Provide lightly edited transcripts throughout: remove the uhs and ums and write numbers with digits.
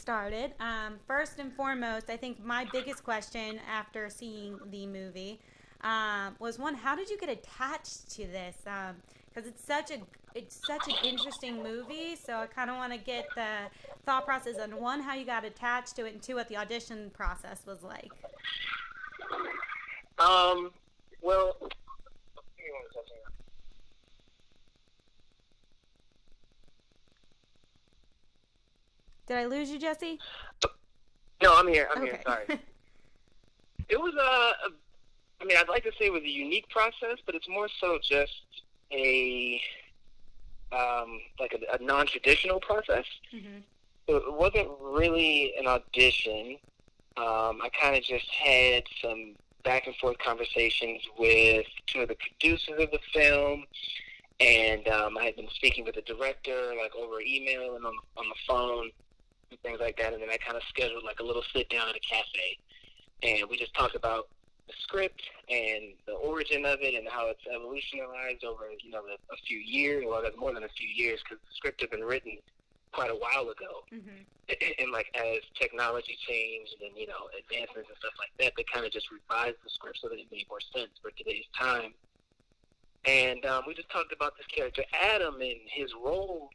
started. First and foremost, I think my biggest question after seeing the movie was one: how did you get attached to this? Because it's such an interesting movie. So I kind of want to get the thought process on one, how you got attached to it, and two, what the audition process was like. Um, well, give me one second. Did I lose you, Jesse? No, I'm here. I'm here. Okay. Sorry. It was I mean, I'd like to say it was a unique process, but it's more so just a like a non-traditional process. hmm So it wasn't really an audition. I kind of just had some back and forth conversations with two of the producers of the film, and I had been speaking with the director like over email and on the phone and things like that. And then I kind of scheduled like a little sit down at a cafe, and we just talked about the script and the origin of it and how it's evolutionized over a few years. Well, that's more than a few years because the script had been written quite a while ago. hmm And like as technology changed and advancements and stuff like that, they kind of just revised the script so that it made more sense for today's time. And we just talked about this character Adam and his role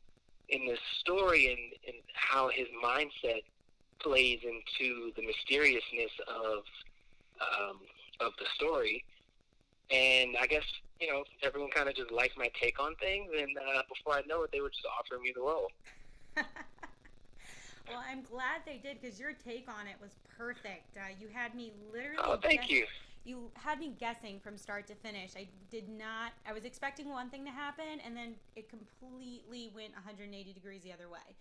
in this story and how his mindset plays into the mysteriousness um, of the story. And I guess everyone kind of just liked my take on things. And before I know it, they were just offering me the role. Well, I'm glad they did because your take on it was perfect. You had me Oh, literally thank guess. you. You had me guessing from start to finish. I did not. I was expecting one thing to happen, and then it completely went 180 degrees the other way.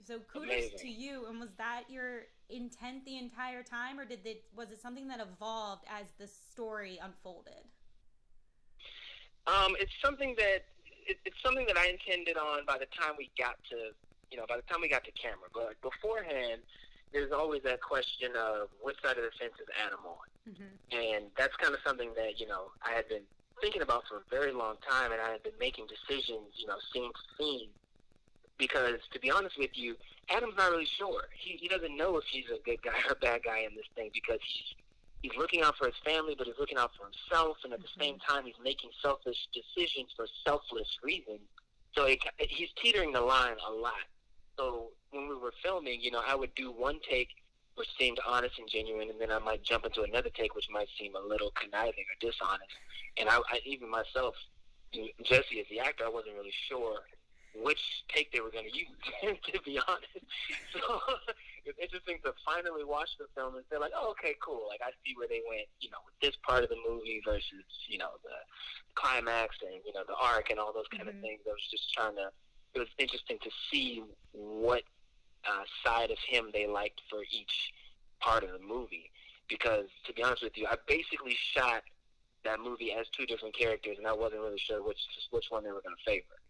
So kudos to Amazing. you. And was that your intent the entire time, or was it something that evolved as the story unfolded? It's something that it's something that I intended on by the time we got to by the time we got to camera. But like, beforehand, there's always that question of which side of the fence is Adam on, hmm and that's kind of something that I had been thinking about for a very long time, and I had been making decisions scene to scene because to be honest with you, Adam's not really sure. He doesn't know if he's a good guy or a bad guy in this thing because he's looking out for his family, but he's looking out for himself, and at the hmm same time, he's making selfish decisions for selfless reasons. So he's teetering the line a lot. So when we were filming, I would do one take which seemed honest and genuine, and then I might jump into another take which might seem a little conniving or dishonest. And I even myself, Jesse as the actor, I wasn't really sure which take they were going to use, to be honest. So it's interesting to finally watch the film and say like, oh, okay, cool. Like I see where they went, with this part of the movie versus, the climax and, the arc and all those kind of hmm things. I was just trying to, it was interesting to see what side of him they liked for each part of the movie. Because to be honest with you, I basically shot that movie as two different characters, and I wasn't really sure which one they were going to favor.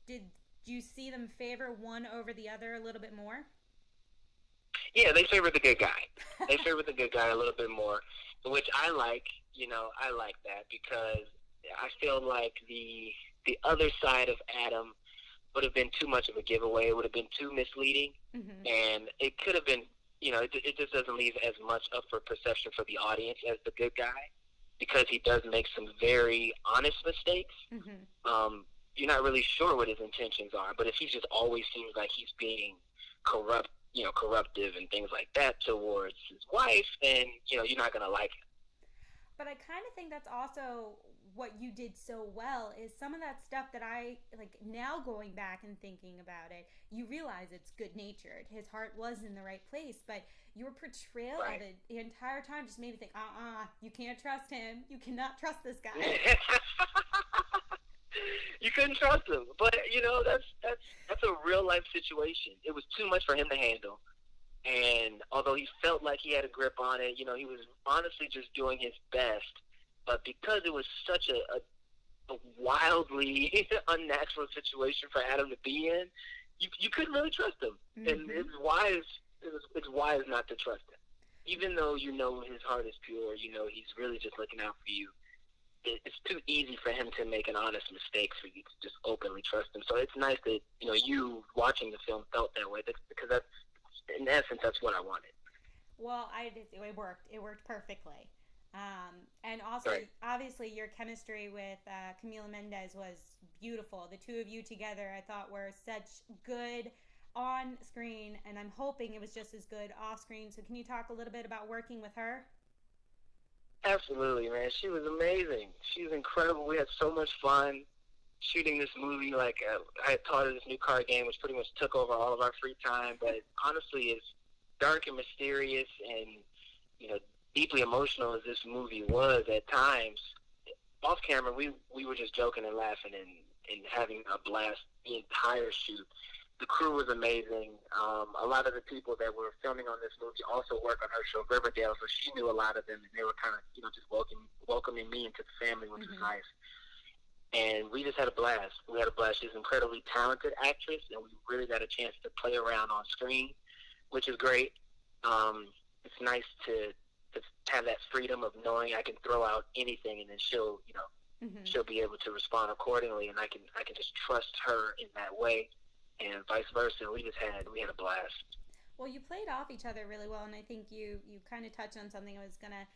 Did you see them favor one over the other a little bit more? Yeah, they favor the good guy. They favor the good guy a little bit more, which I like. I like that because I feel like the other side of Adam would have been too much of a giveaway. It would have been too misleading, hmm and it could have been. It just doesn't leave as much up for perception for the audience as the good guy because he does make some very honest mistakes. hmm You're not really sure what his intentions are, but if he just always seems like he's being corrupt, corruptive and things like that towards his wife, then you're not gonna like it. But I kind of think that's also what you did so well is some of that stuff that I like now going back and thinking about it, you realize it's good natured. His heart was in the right place, but your portrayal of Right. it the entire time just made me think, you can't trust him. You cannot trust this guy. You couldn't trust him, but that's a real life situation. It was too much for him to handle, and although he felt like he had a grip on it, he was honestly just doing his best. But because it was such a wildly unnatural situation for Adam to be in, you couldn't really trust him, and hmm it's wise not to trust him, even though his heart is pure. He's really just looking out for you. It's too easy for him to make an honest mistake for you to just openly trust him. So it's nice that you watching the film felt that way because in essence, that's what I wanted. Well, it worked. It worked perfectly. And also, Right. obviously, your chemistry with Camila Mendes was beautiful. The two of you together, I thought, were such good on screen, and I'm hoping it was just as good off screen. So, can you talk a little bit about working with her? Absolutely, man. She was amazing. She was incredible. We had so much fun shooting this movie. Like, I had taught her this new card game, which pretty much took over all of our free time. But honestly, as dark and mysterious and, you know, deeply emotional as this movie was at times, off camera, we were just joking and laughing and having a blast the entire shoot. The crew was amazing. A lot of the people that were filming on this movie also work on her show Riverdale, so she knew a lot of them, and they were kind of, you know, just welcoming me into the family, which was nice. And we just had a blast. We had a blast. She's an incredibly talented actress, and we really got a chance to play around on screen, which is great. It's nice to have that freedom of knowing I can throw out anything, and then she'll, you know, she'll be able to respond accordingly, and I can just trust her in that way, and vice versa. We had a blast. Well, you played off each other really well, and I think you kind of touched on something I was gonna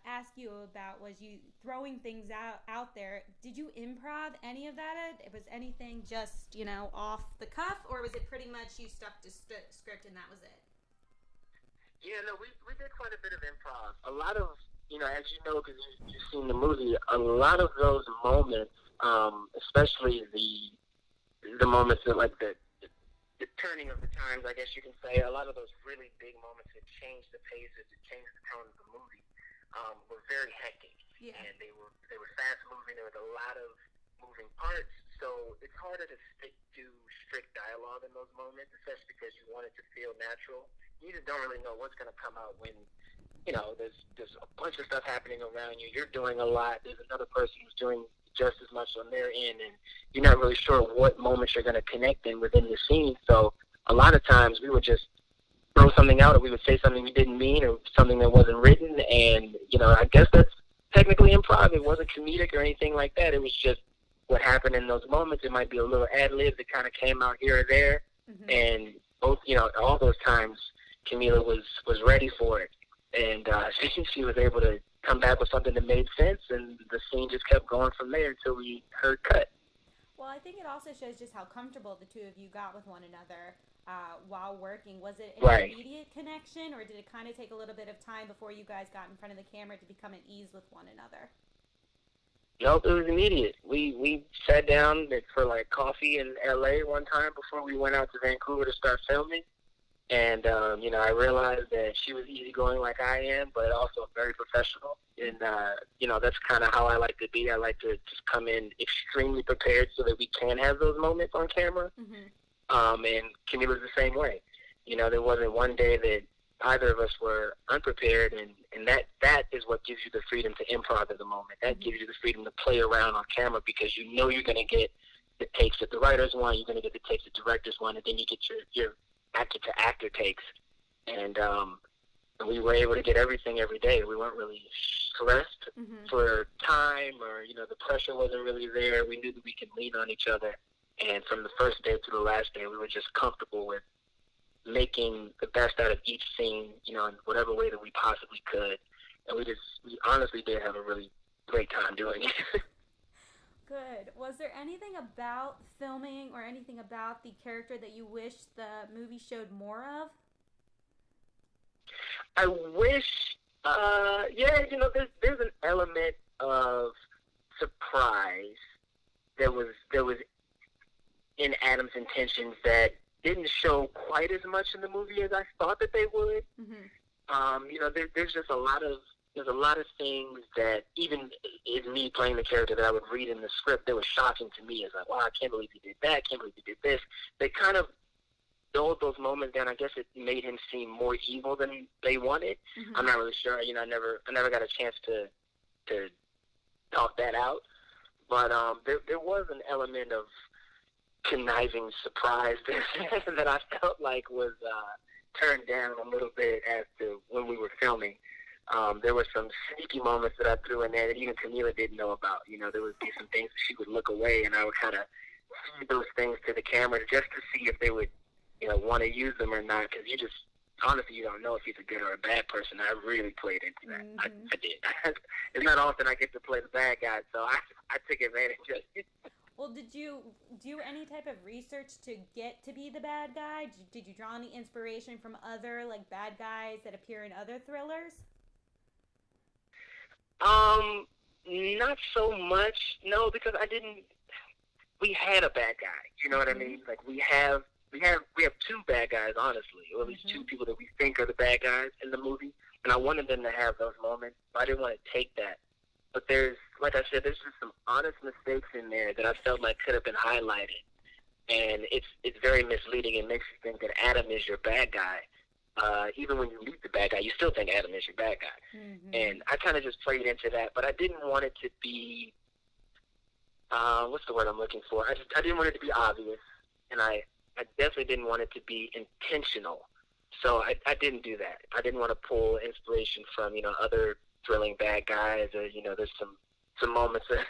ask you about was you throwing things out there. Did you improv any of that? Was anything just off the cuff, or was it pretty much you stuck to script and that was it? Yeah, no, we did quite a bit of improv. A lot of, you know, as you know, because you've seen the movie, a lot of those moments, especially the moments that, like, the turning of the times, I guess you can say, a lot of those really big moments that changed the pace, that changed the tone of the movie, were very hectic. Yeah. And they were fast moving. There was a lot of moving parts. So it's harder to stick to strict dialogue in those moments, especially because you want it to feel natural. You just don't really know what's going to come out when, you know, there's a bunch of stuff happening around you. You're doing a lot. There's another person who's doing just as much on their end, and you're not really sure what moments you're going to connect in within the scene. So a lot of times we would just throw something out, or we would say something we didn't mean, or something that wasn't written, and, you know, I guess that's technically improv. It wasn't comedic or anything like that. It was just what happened in those moments. It might be a little ad-lib that kind of came out here or there, and both, you know, all those times Camila was ready for it, and she was able to come back with something that made sense, and the scene just kept going from there until we heard cut. Well, I think it also shows just how comfortable the two of you got with one another while working. Was it an immediate connection, or did it kind of take a little bit of time before you guys got in front of the camera to become at ease with one another? Nope, it was immediate. We sat down for like coffee in LA one time before we went out to Vancouver to start filming. And, you know, I realized that she was easygoing like I am, but also very professional. And, you know, that's kind of how I like to be. I like to just come in extremely prepared so that we can have those moments on camera. And Camila's the same way. You know, there wasn't one day that either of us were unprepared, and that is what gives you the freedom to improv in the moment. That gives you the freedom to play around on camera, because you know you're going to get the takes that the writers want, you're going to get the takes that directors want, and then you get your actor-to-actor takes. And we were able to get everything every day. We weren't really stressed for time, or, you know, the pressure wasn't really there. We knew that we could lean on each other. And from the first day to the last day, we were just comfortable with making the best out of each scene, you know, in whatever way that we possibly could. And we honestly did have a really great time doing it. Good. Was there anything about filming or anything about the character that you wish the movie showed more of? I wish, yeah, you know, there's an element of surprise that was in Adam's intentions that didn't show quite as much in the movie as I thought that they would. You know, there's just a lot of things that, even as me playing the character, that I would read in the script that was shocking to me. It's like, wow, I can't believe he did that. I can't believe he did this. They kind of dulled those moments down. I guess it made him seem more evil than they wanted. I'm not really sure. You know, I never got a chance to talk that out. But there was an element of conniving surprise that I felt like was turned down a little bit as to when we were filming. There were some sneaky moments that I threw in there that even Camila didn't know about. You know, there would be some things that she would look away, and I would kind of feed those things to the camera just to see if they would, you know, want to use them or not. Because honestly, you don't know if he's a good or a bad person. I really played into that. Mm-hmm. I did. It's not often I get to play the bad guy, so I took advantage of it. Well, did you do any type of research to get to be the bad guy? Did you draw any inspiration from other like bad guys that appear in other thrillers? Um, Not so much, no, because I didn't. We had a bad guy. You know what I Mm-hmm. mean? Like we have two bad guys, honestly, or at least Mm-hmm. two people that we think are the bad guys in the movie. And I wanted them to have those moments. But I didn't want to take that. But like I said, there's just some honest mistakes in there that I felt like could have been highlighted. And it's very misleading. It makes you think that Adam is your bad guy. Even when you meet the bad guy, you still think Adam is your bad guy. Mm-hmm. And I kind of just played into that, but I didn't want it to be what's the word I'm looking for? I didn't want it to be obvious, and I definitely didn't want it to be intentional. So I didn't do that. I didn't want to pull inspiration from other thrilling bad guys, or there's some moments that,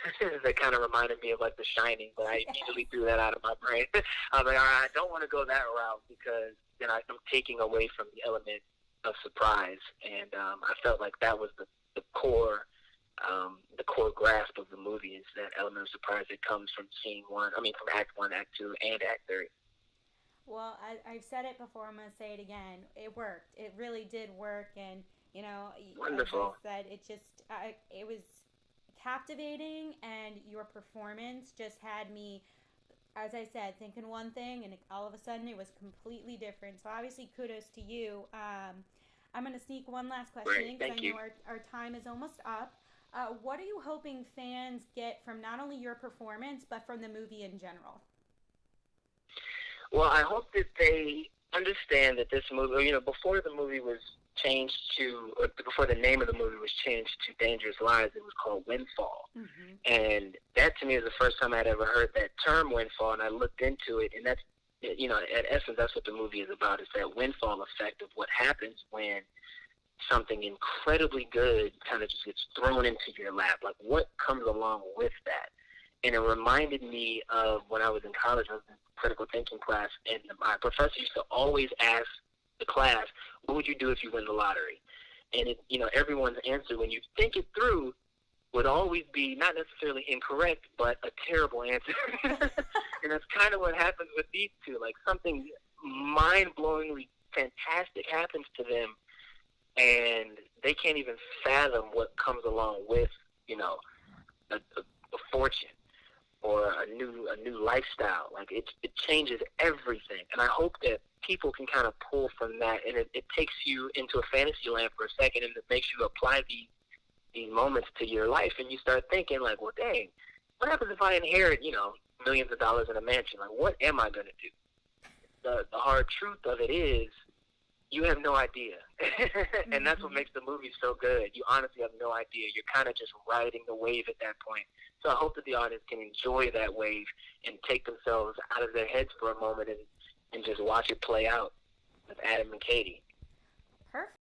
that kind of reminded me of like The Shining, but I immediately threw that out of my brain. I was like, all right, I don't want to go that route because then I'm taking away from the element of surprise, and I felt like that was the core grasp of the movie is that element of surprise that comes from from Act 1, Act 2, and Act 3. Well, I've said it before. I'm going to say it again. It worked. It really did work. And, as I Wonderful. said, it was captivating. And your performance just had me, as I said, thinking one thing. And all of a sudden it was completely different. So, obviously, kudos to you. I'm going to sneak one last question Great. in because I Thank know you. our time is almost up. What are you hoping fans get from not only your performance, but from the movie in general? Well, I hope that they understand that this movie, before the movie was changed or before the name of the movie was changed to Dangerous Lives, it was called Windfall. Mm-hmm. And that to me is the first time I'd ever heard that term windfall, and I looked into it, and that's, at essence, that's what the movie is about, is that windfall effect of what happens when something incredibly good kind of just gets thrown into your lap. Like, what comes along with that? And it reminded me of when I was in college. I was in critical thinking class, and my professor used to always ask the class, what would you do if you win the lottery? And everyone's answer, when you think it through, would always be not necessarily incorrect, but a terrible answer. And that's kind of what happens with these two. Like, something mind-blowingly fantastic happens to them, and they can't even fathom what comes along with, a fortune or a new lifestyle. Like, it changes everything. And I hope that people can kind of pull from that, and it takes you into a fantasy land for a second, and it makes you apply these moments to your life, and you start thinking like, well, dang, what happens if I inherit, millions of dollars in a mansion? Like, what am I going to do? The hard truth of it is, you have no idea. And that's what Mm-hmm. makes the movie so good. You honestly have no idea. You're kind of just riding the wave at that point. So I hope that the audience can enjoy that wave and take themselves out of their heads for a moment and just watch it play out with Adam and Katie. Perfect.